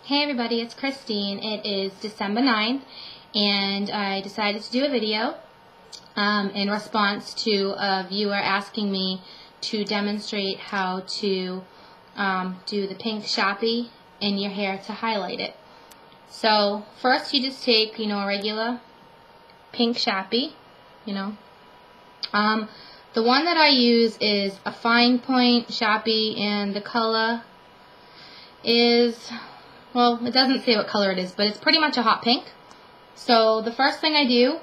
Hey everybody, it's Christine. It is December 9th and I decided to do a video in response to a viewer asking me to demonstrate how to do the pink Sharpie in your hair to highlight it. So first you just take, a regular pink Sharpie, the one that I use is a fine point Sharpie and the color is, well, it doesn't say what color it is, but it's pretty much a hot pink. So the first thing I do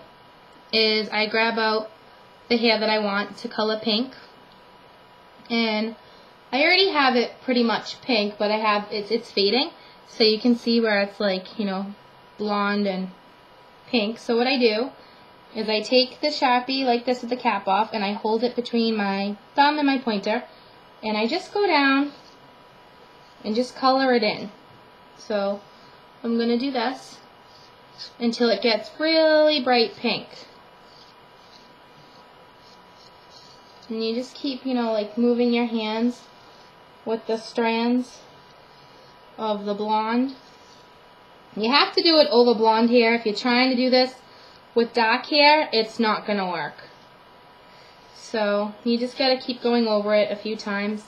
is I grab out the hair that I want to color pink, and I already have it pretty much pink, but it's fading, so you can see where it's like, blonde and pink. So what I do is I take the Sharpie like this with the cap off, and I hold it between my thumb and my pointer, and I just go down and just color it in. So I'm going to do this until it gets really bright pink. And you just keep, like moving your hands with the strands of the blonde. You have to do it over blonde hair. If you're trying to do this with dark hair, it's not going to work. So you just got to keep going over it a few times.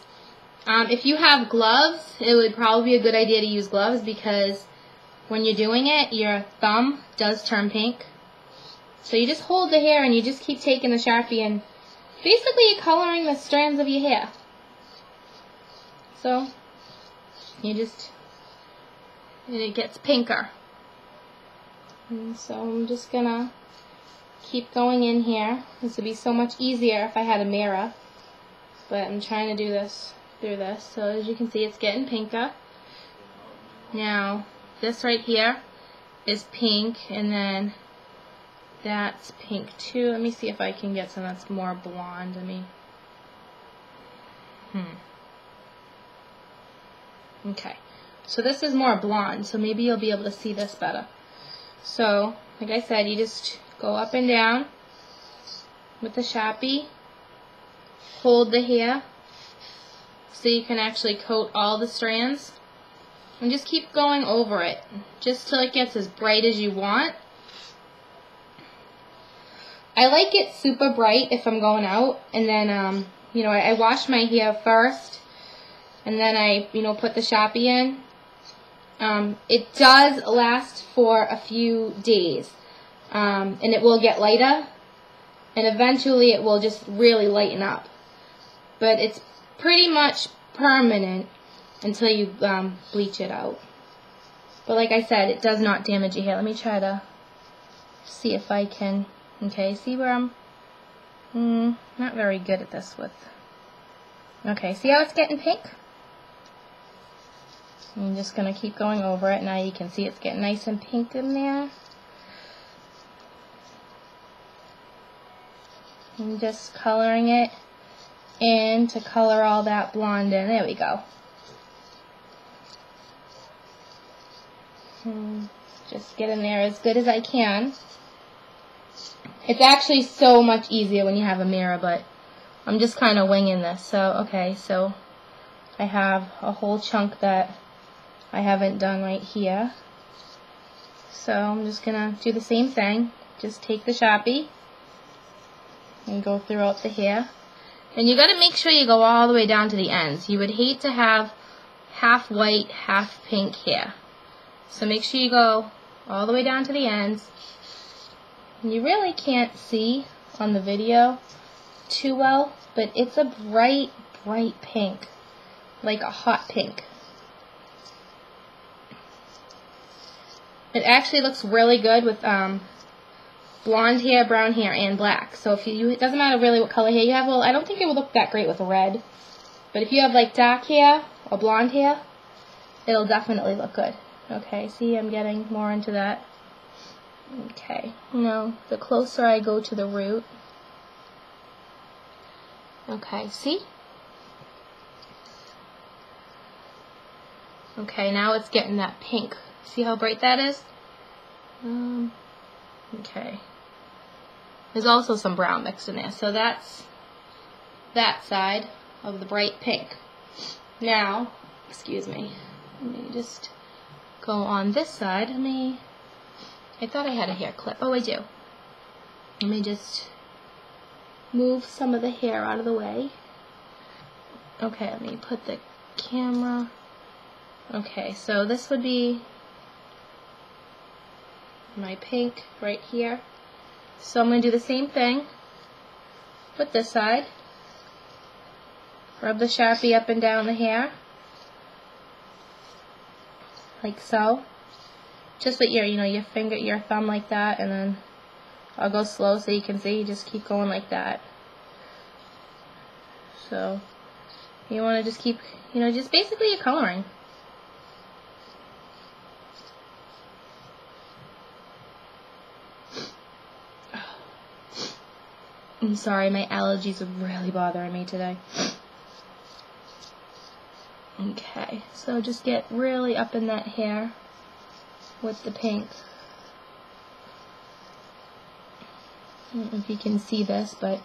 If you have gloves, it would probably be a good idea to use gloves, because when you're doing it, your thumb does turn pink. So you just hold the hair and you just keep taking the Sharpie and basically you're coloring the strands of your hair. So and it gets pinker. And so I'm just gonna keep going in here. This would be so much easier if I had a mirror, but I'm trying to do this through this. So as you can see, it's getting pinker. Now this right here is pink, and then that's pink too. Let me see if I can get some that's more blonde. Okay, so this is more blonde, so maybe you'll be able to see this better. So like I said, you just go up and down with the Sharpie, hold the hair so you can actually coat all the strands, and just keep going over it just till it gets as bright as you want. I like it super bright if I'm going out, and then I wash my hair first, and then I put the Sharpie in. It does last for a few days, and it will get lighter, and eventually it will just really lighten up, but it's pretty much permanent until you bleach it out. But like I said, it does not damage your hair. Let me try to see if I can. Okay, see where I'm not very good at this with. Okay, see how it's getting pink? I'm just going to keep going over it. Now you can see it's getting nice and pink in there. I'm just coloring it in to color all that blonde in. There we go. Just get in there as good as I can. It's actually so much easier when you have a mirror, but I'm just kind of winging this. So, okay, so I have a whole chunk that I haven't done right here. So I'm just going to do the same thing. Just take the Sharpie and go throughout the hair. And you got to make sure you go all the way down to the ends. You would hate to have half white, half pink hair. So make sure you go all the way down to the ends. And you really can't see on the video too well, but it's a bright, bright pink, like a hot pink. It actually looks really good with blonde hair, brown hair, and black. So if it doesn't matter really what color hair you have. Well, I don't think it would look that great with red, but if you have like dark hair or blonde hair, it'll definitely look good. Okay, see, I'm getting more into that. Okay, now the closer I go to the root. Okay, see? Okay, now it's getting that pink. See how bright that is? Okay. There's also some brown mixed in there, so that's that side of the bright pink. Now, excuse me, let me just go on this side. I thought I had a hair clip. Oh, I do. Let me just move some of the hair out of the way. Okay, let me put the camera. Okay, so this would be my pink right here. So I'm going to do the same thing with this side. Rub the Sharpie up and down the hair, like so. Just with your finger, your thumb like that, and then I'll go slow so you can see. You just keep going like that. So you want to just keep, just basically you're coloring. I'm sorry, my allergies are really bothering me today. Okay, so just get really up in that hair with the pink. I don't know if you can see this, but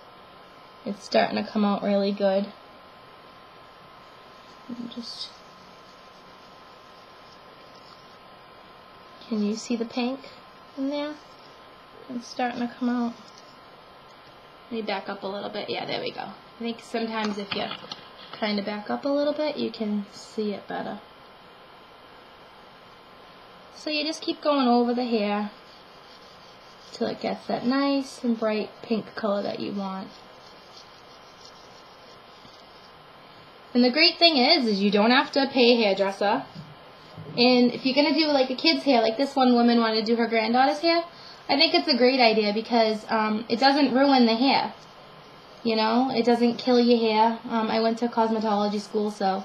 it's starting to come out really good. Can you see the pink in there? It's starting to come out. Let me back up a little bit. Yeah, there we go. I think sometimes if you kind of back up a little bit, you can see it better. So you just keep going over the hair till it gets that nice and bright pink color that you want. And the great thing is you don't have to pay a hairdresser. And if you're going to do like a kid's hair, like this one woman wanted to do her granddaughter's hair, I think it's a great idea because it doesn't ruin the hair. It doesn't kill your hair. I went to cosmetology school, so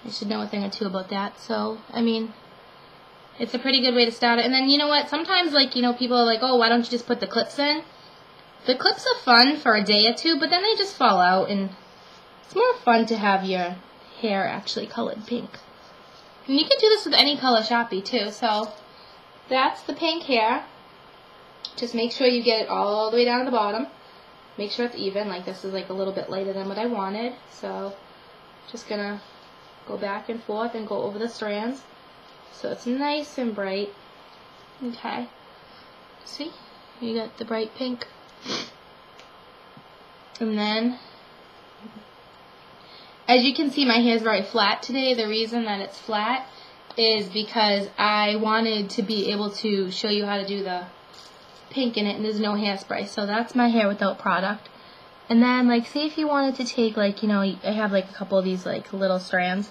I should know a thing or two about that. So, it's a pretty good way to start it. And then, you know what, sometimes, people are like, oh, why don't you just put the clips in? The clips are fun for a day or two, but then they just fall out, and it's more fun to have your hair actually colored pink. And you can do this with any color Sharpie, too. So, that's the pink hair. Just make sure you get it all the way down to the bottom. Make sure it's even. Like this is like a little bit lighter than what I wanted. So just gonna go back and forth and go over the strands so it's nice and bright. Okay. See? You got the bright pink. And then, as you can see, my hair is very flat today. The reason that it's flat is because I wanted to be able to show you how to do the pink in it, and there's no hairspray. So that's my hair without product. And then, say if you wanted to take, I have a couple of these little strands,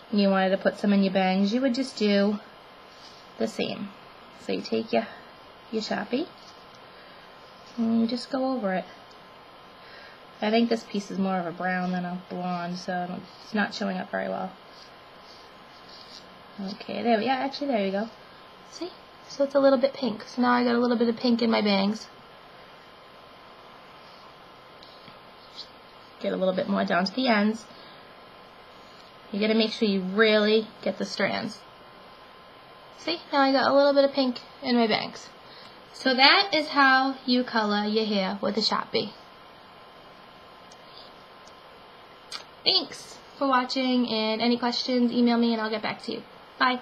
and you wanted to put some in your bangs, you would just do the same. So you take your Sharpie and you just go over it. I think this piece is more of a brown than a blonde, so it's not showing up very well. Okay, there we go. Actually, there you go. See? So it's a little bit pink. So now I got a little bit of pink in my bangs. Get a little bit more down to the ends. You got to make sure you really get the strands. See? Now I got a little bit of pink in my bangs. So that is how you color your hair with a Sharpie. Thanks for watching, and any questions, email me and I'll get back to you. Bye.